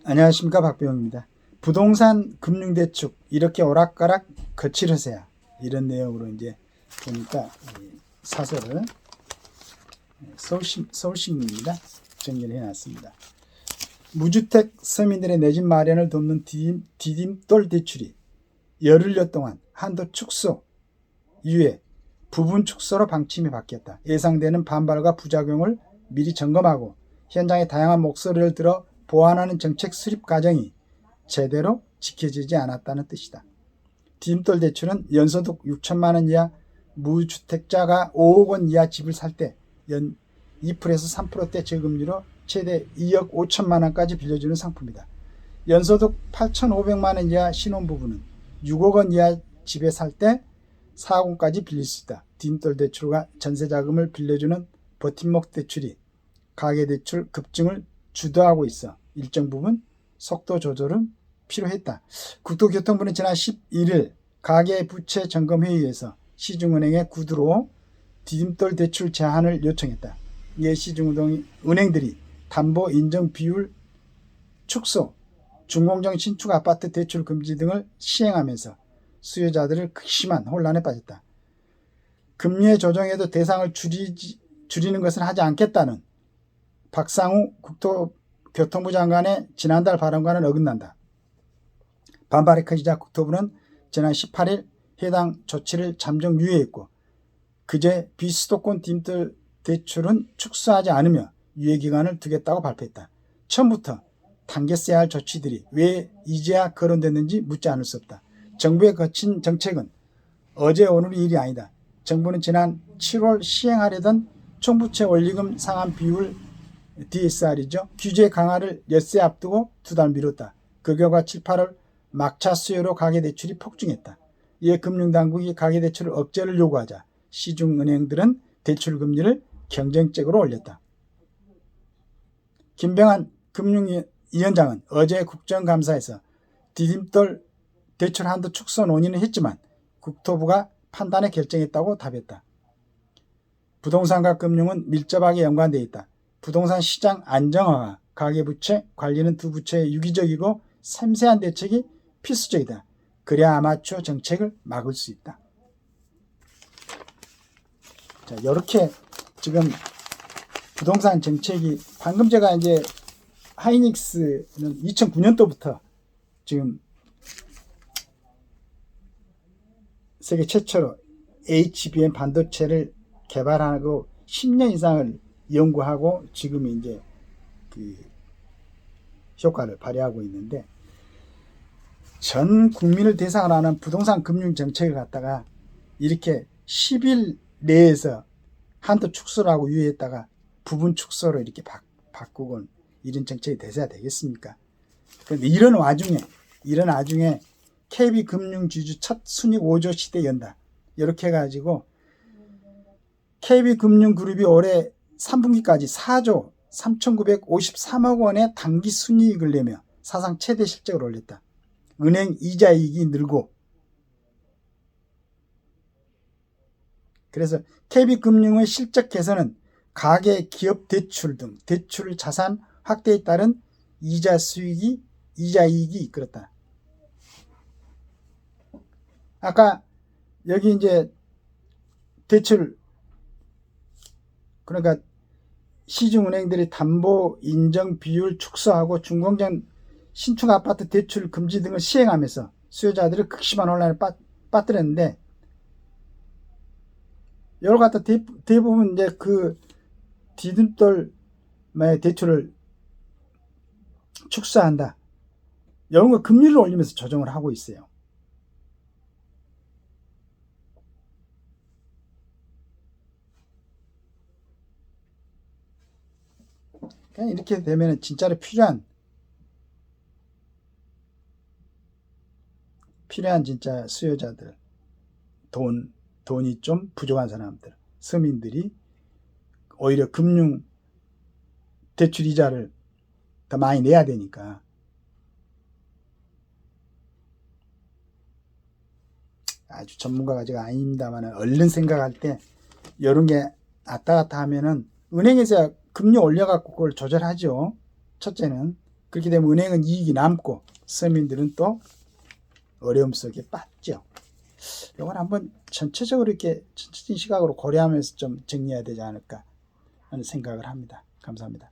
안녕하십니까, 박병입니다. 부동산 금융대축 이렇게 오락가락 거칠으세요. 이런 내용으로 이제 보니까 사설을 서울신문입니다. 정리를 해놨습니다. 무주택 서민들의 내 집 마련을 돕는 디딤돌 대출이 열흘여 동안 한도 축소 이후에 부분 축소로 방침이 바뀌었다. 예상되는 반발과 부작용을 미리 점검하고 현장의 다양한 목소리를 들어 보완하는 정책 수립 과정이 제대로 지켜지지 않았다는 뜻이다. 디딤돌 대출은 연소득 6천만 원 이하 무주택자가 5억 원 이하 집을 살 때 연 2%에서 3%대 저금리로 최대 2억 5천만 원까지 빌려주는 상품이다. 연소득 8,500만 원 이하 신혼부부는 6억 원 이하 집에 살 때 4억 원까지 빌릴 수 있다. 디딤돌 대출과 전세자금을 빌려주는 버팀목 대출이 가계대출 급증을 주도하고 있어 일정 부분 속도 조절은 필요했다. 국토교통부는 지난 11일 가계부채 점검회의에서 시중은행에 구두로 디딤돌 대출 제한을 요청했다. 이에 시중은행들이 담보 인정 비율 축소, 준공정 신축 아파트 대출 금지 등을 시행하면서 수요자들을 극심한 혼란에 빠졌다. 금리의 조정에도 대상을 줄이는 것은 하지 않겠다는 박상우 국토교통부 장관의 지난달 발언과는 어긋난다. 반발이 커지자 국토부는 지난 18일 해당 조치를 잠정 유예했고 그제 비수도권 디딤돌 대출은 축소하지 않으며 유예기간을 두겠다고 발표했다. 처음부터 당겼어야 할 조치들이 왜 이제야 거론됐는지 묻지 않을 수 없다. 정부의 거친 정책은 어제 오늘의 일이 아니다. 정부는 지난 7월 시행하려던 총부채 원리금 상환 비율 DSR이죠. 규제 강화를 엿새 앞두고 2달 미뤘다. 그 결과 7, 8월 막차 수요로 가계대출이 폭증했다. 이에 금융당국이 가계대출을 억제를 요구하자 시중은행들은 대출금리를 경쟁적으로 올렸다. 김병한 금융위원장은 어제 국정감사에서 디딤돌 대출 한도 축소 논의는 했지만 국토부가 판단에 결정했다고 답했다. 부동산과 금융은 밀접하게 연관되어 있다. 부동산 시장 안정화와 가계부채 관리는 두 부처의 유기적이고 섬세한 대책이 필수적이다. 그래야 아마추어 정책을 막을 수 있다. 자, 이렇게 지금 부동산 정책이 방금 제가 이제 하이닉스는 2009년도부터 지금 세계 최초로 HBM 반도체를 개발하고 10년 이상을 연구하고 지금 이제 그 효과를 발휘하고 있는데 전 국민을 대상으로 하는 부동산 금융 정책을 갖다가 이렇게 10일 내에서 한도 축소를 하고 유예했다가 부분 축소로 이렇게 바꾸곤 이런 정책이 돼서야 되겠습니까? 그런데 이런 와중에 KB금융지주 첫 순익 5조 시대 연다. 이렇게 해가지고 KB금융그룹이 올해 3분기까지 4조 3,953억 원의 단기 순이익을 내며 사상 최대 실적을 올렸다. 은행 이자이익이 늘고 그래서 KB금융의 실적 개선은 가계 기업 대출 등 대출 자산 확대에 따른 이자이익이 이끌었다. 아까 여기 이제 대출 그러니까 시중은행들이 담보 인정 비율 축소하고 준공정 신축 아파트 대출 금지 등을 시행하면서 수요자들을 극심한 혼란에 빠뜨렸는데 여러 갖다 대부분 이제 그 디딤돌 대출을 축소한다. 이런 거 금리를 올리면서 조정을 하고 있어요. 그냥 이렇게 되면 진짜로 필요한 진짜 수요자들, 돈이 좀 부족한 사람들, 서민들이 오히려 금융 대출 이자를 더 많이 내야 되니까 아주 전문가가 제가 아닙니다만 얼른 생각할 때 이런 게 왔다 갔다 하면은 은행에서 금리 올려갖고 그걸 조절하죠. 첫째는 그렇게 되면 은행은 이익이 남고 서민들은 또 어려움 속에 빠져. 이건 한번 전체적으로 이렇게 천천히 시각으로 고려하면서 좀 정리해야 되지 않을까 하는 생각을 합니다. 감사합니다.